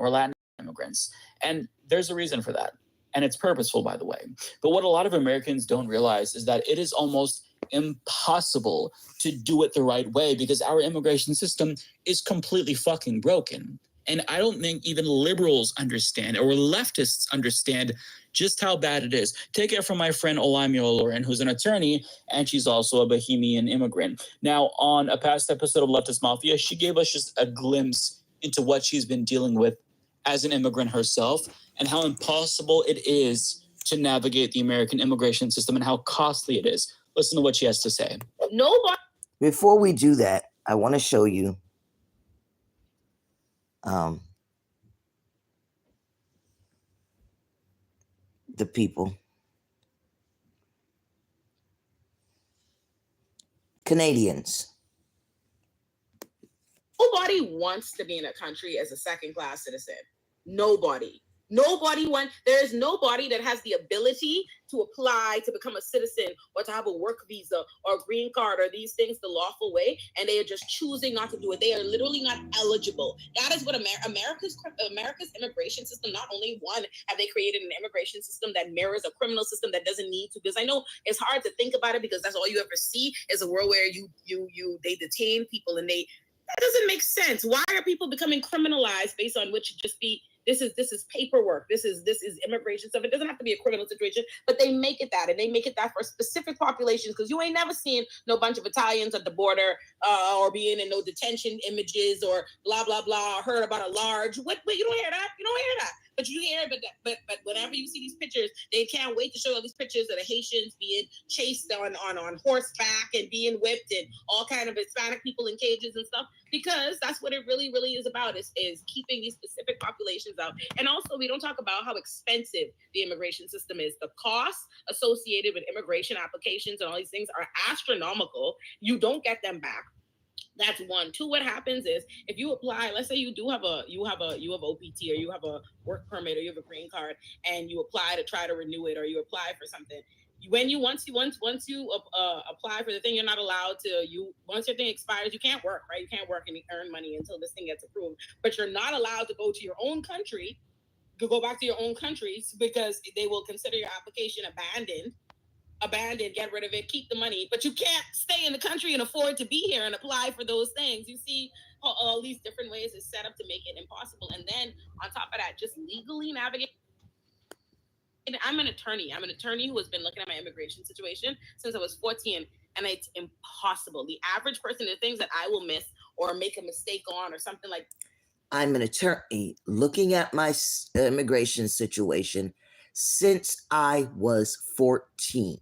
or Latin immigrants. And there's a reason for that. And it's purposeful, by the way. But what a lot of Americans don't realize is that it is almost impossible to do it the right way because our immigration system is completely fucking broken. And I don't think even liberals understand or leftists understand just how bad it is. Take it from my friend Olamide Olorin, who's an attorney, and she's also a Bahamian immigrant. Now, on a past episode of Leftist Mafia, she gave us just a glimpse into what she's been dealing with as an immigrant herself and how impossible it is to navigate the American immigration system and how costly it is. Listen to what she has to say. Nobody. Before we do that, I want to show you the people. Canadians. Nobody wants to be in a country as a second-class citizen. Nobody. There is nobody that has the ability to apply to become a citizen or to have a work visa or a green card or these things the lawful way, and they are just choosing not to do it. They are literally not eligible. That is what America's immigration system, not only one, have they created an immigration system that mirrors a criminal system that doesn't need to, because I know it's hard to think about it because that's all you ever see is a world where they detain people and that doesn't make sense. Why are people becoming criminalized based on what should just be this is paperwork. This is immigration stuff. It doesn't have to be a criminal situation, but they make it that, and they make it that for specific populations because you ain't never seen no bunch of Italians at the border or being in no detention images or blah blah blah. Or heard about a large what? You don't hear that. You don't hear that. But you hear, but whenever you see these pictures, they can't wait to show all these pictures of the Haitians being chased on horseback and being whipped and all kind of Hispanic people in cages and stuff, because that's what it really, really is about, is keeping these specific populations out. And also, we don't talk about how expensive the immigration system is. The costs associated with immigration applications and all these things are astronomical. You don't get them back. That's one. Two, what happens is if you apply, let's say you have OPT or you have a work permit or you have a green card and you apply to try to renew it or you apply for something. Once you apply for the thing, you're not allowed to, once your thing expires, you can't work, right? You can't work and earn money until this thing gets approved. But you're not allowed to go to your own country, to go back to your own countries, because they will consider your application abandoned, get rid of it, keep the money, but you can't stay in the country and afford to be here and apply for those things. You see how all these different ways is set up to make it impossible. And then on top of that, just legally navigate. I'm an attorney who has been looking at my immigration situation since I was 14, and it's impossible. The average person, the things that I will miss or make a mistake on or something like. I'm an attorney looking at my immigration situation since I was 14.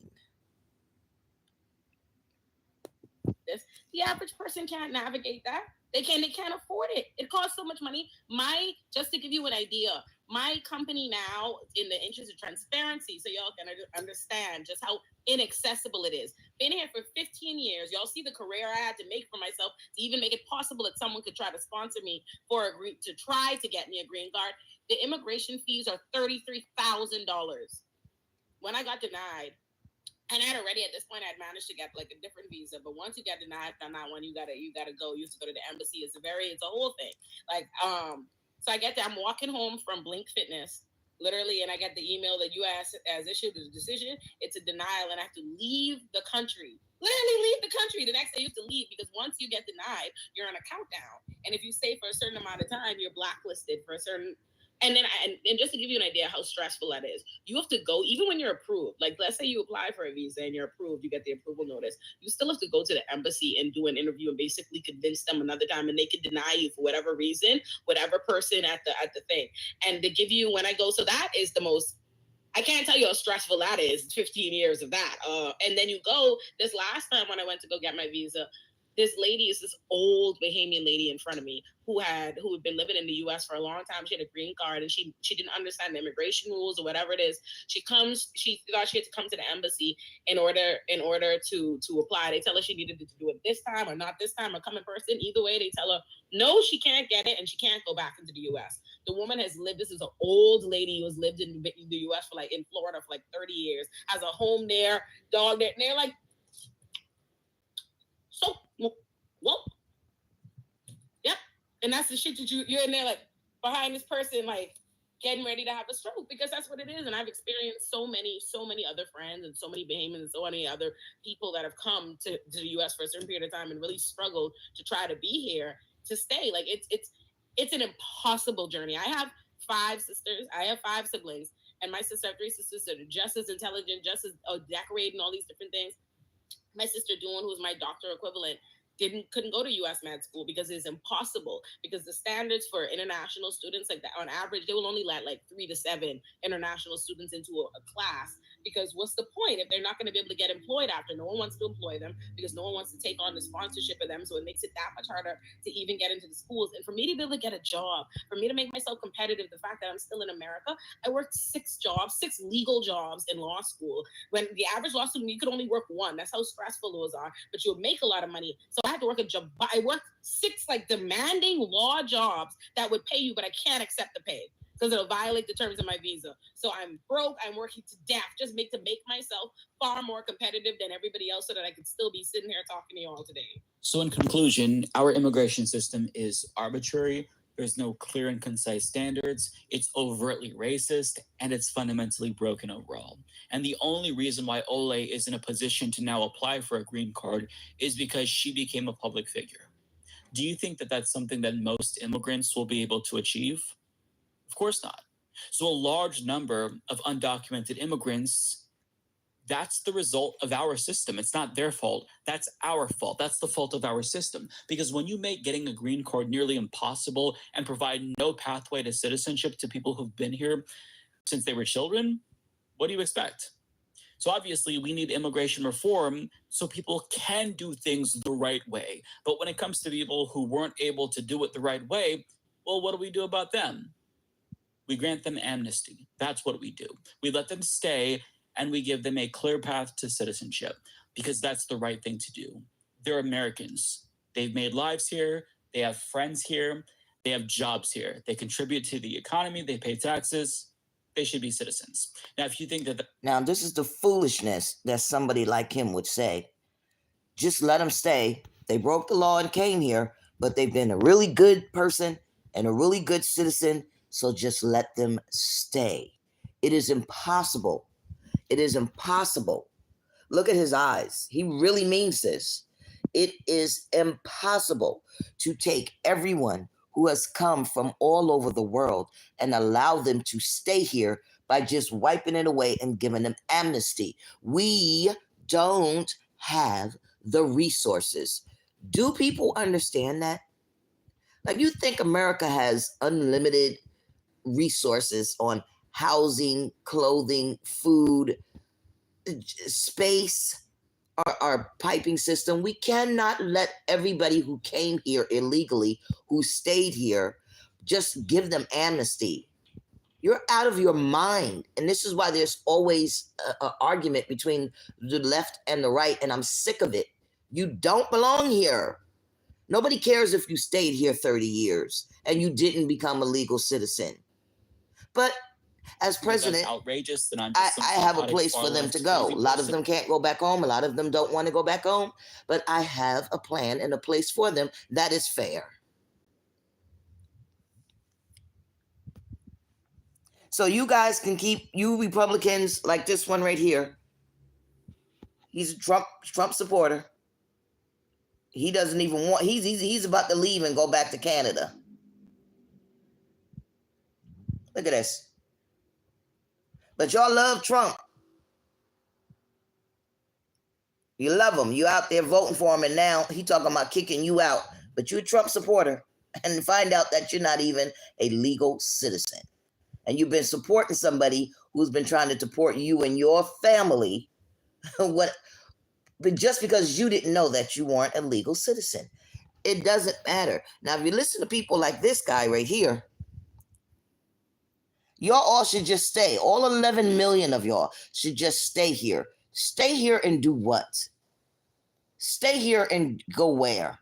The average person can't navigate that. They can't afford it. It costs so much money. Just to give you an idea, my company now, in the interest of transparency, so y'all can understand just how inaccessible it is. Been here for 15 years. Y'all see the career I had to make for myself to even make it possible that someone could try to sponsor me to try to get me a green card. The immigration fees are $33,000. When I got denied, and I had already at this point, I'd managed to get like a different visa, but once you get denied on that one, you gotta go. You have to go to the embassy. It's a whole thing. So I get there. I'm walking home from Blink Fitness, literally, and I get the email that U.S. has issued a decision. It's a denial, and I have to leave the country. Literally leave the country. The next day you have to leave because once you get denied, you're on a countdown, and if you stay for a certain amount of time, you're blacklisted for a certain. And then, and just to give you an idea how stressful that is, you have to go, even when you're approved, like let's say you apply for a visa and you're approved, you get the approval notice, you still have to go to the embassy and do an interview and basically convince them another time, and they could deny you for whatever reason, whatever person at the thing. And they give you, when I go, so that is the most, I can't tell you how stressful that is, 15 years of that. And then you go, this last time when I went to go get my visa, this lady is this old Bahamian lady in front of me who had been living in the U.S. for a long time. She had a green card and she didn't understand the immigration rules or whatever it is. She thought she had to come to the embassy in order to apply. They tell her she needed to do it this time or not this time or come in person. Either way, they tell her no, she can't get it and she can't go back into the U.S. The woman has lived. This is an old lady who has lived in the U.S. for in Florida for 30 years, has a home there, dog there, and they're like. So, well, yep. And that's the shit that you're in there like, behind this person, like getting ready to have a stroke, because that's what it is. And I've experienced so many other friends and so many Bahamians and so many other people that have come to the US for a certain period of time and really struggled to try to be here to stay. Like it's an impossible journey. I have 5 sisters. I have 5 siblings. And my sister have 3 sisters that are just as intelligent, just as decorated, and all these different things. My sister Dawn, who's my doctor equivalent, couldn't go to US med school because it's impossible, because the standards for international students, like that, on average, they will only let like 3 to 7 international students into a class, because what's the point if they're not going to be able to get employed after? No one wants to employ them because no one wants to take on the sponsorship of them, so it makes it that much harder to even get into the schools. And for me to be able to get a job, for me to make myself competitive, the fact that I'm still in America, I worked 6 legal jobs in law school, when the average law student, you could only work 1. That's how stressful those are, but you'll make a lot of money. So I had to work a job. I worked 6 like demanding law jobs that would pay you, but I can't accept the pay because it'll violate the terms of my visa. So I'm broke. I'm working to death just to make myself far more competitive than everybody else, so that I could still be sitting here talking to you all today. So in conclusion, our immigration system is arbitrary. There's no clear and concise standards. It's overtly racist, and it's fundamentally broken overall. And the only reason why Ole is in a position to now apply for a green card is because she became a public figure. Do you think that that's something that most immigrants will be able to achieve? Of course not. So a large number of undocumented immigrants, that's the result of our system. It's not their fault. That's our fault. That's the fault of our system. Because when you make getting a green card nearly impossible and provide no pathway to citizenship to people who've been here since they were children, what do you expect? So obviously we need immigration reform so people can do things the right way. But when it comes to people who weren't able to do it the right way, well, what do we do about them? We grant them amnesty. That's what we do. We let them stay, and we give them a clear path to citizenship, because that's the right thing to do. They're Americans. They've made lives here. They have friends here. They have jobs here. They contribute to the economy. They pay taxes. They should be citizens. Now, if you think that... Now, this is the foolishness that somebody like him would say. Just let them stay. They broke the law and came here, but they've been a really good person and a really good citizen, so just let them stay. It is impossible. It is impossible. Look at his eyes. He really means this. It is impossible to take everyone who has come from all over the world and allow them to stay here by just wiping it away and giving them amnesty. We don't have the resources. Do people understand that? Like, you think America has unlimited resources on housing, clothing, food, space, our piping system? We cannot let everybody who came here illegally, who stayed here, just give them amnesty. You're out of your mind. And this is why there's always an argument between the left and the right, and I'm sick of it. You don't belong here. Nobody cares if you stayed here 30 years and you didn't become a legal citizen. But as president, that's outrageous, then I have a place for them to go. A lot of them can't go back home. A lot of them don't want to go back home. But I have a plan and a place for them that is fair. So you guys can keep, you Republicans, like this one right here. He's a Trump supporter. He doesn't even want, he's about to leave and go back to Canada. Look at this. But y'all love Trump. You love him. You out there voting for him, and now he talking about kicking you out. But you're a Trump supporter, and find out that you're not even a legal citizen. And you've been supporting somebody who's been trying to deport you and your family. But just because you didn't know that you weren't a legal citizen. It doesn't matter. Now, if you listen to people like this guy right here, y'all all should just stay. All 11 million of y'all should just stay here. Stay here and do what? Stay here and go where?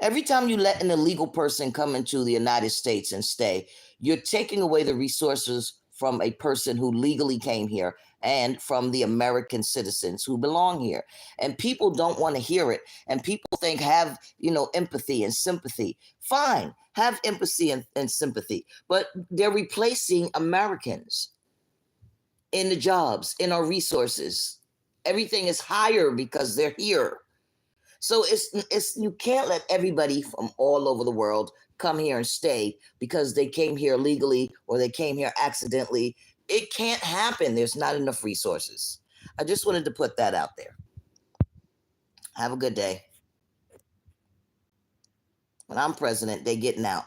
Every time you let an illegal person come into the United States and stay, you're taking away the resources from a person who legally came here and from the American citizens who belong here. And people don't want to hear it. And people think have, empathy and sympathy. Fine, have empathy and sympathy. But they're replacing Americans in the jobs, in our resources. Everything is higher because they're here. So it's you can't let everybody from all over the world come here and stay because they came here legally or they came here accidentally. It can't happen. There's not enough resources. I just wanted to put that out there. Have a good day. When I'm president, they getting out.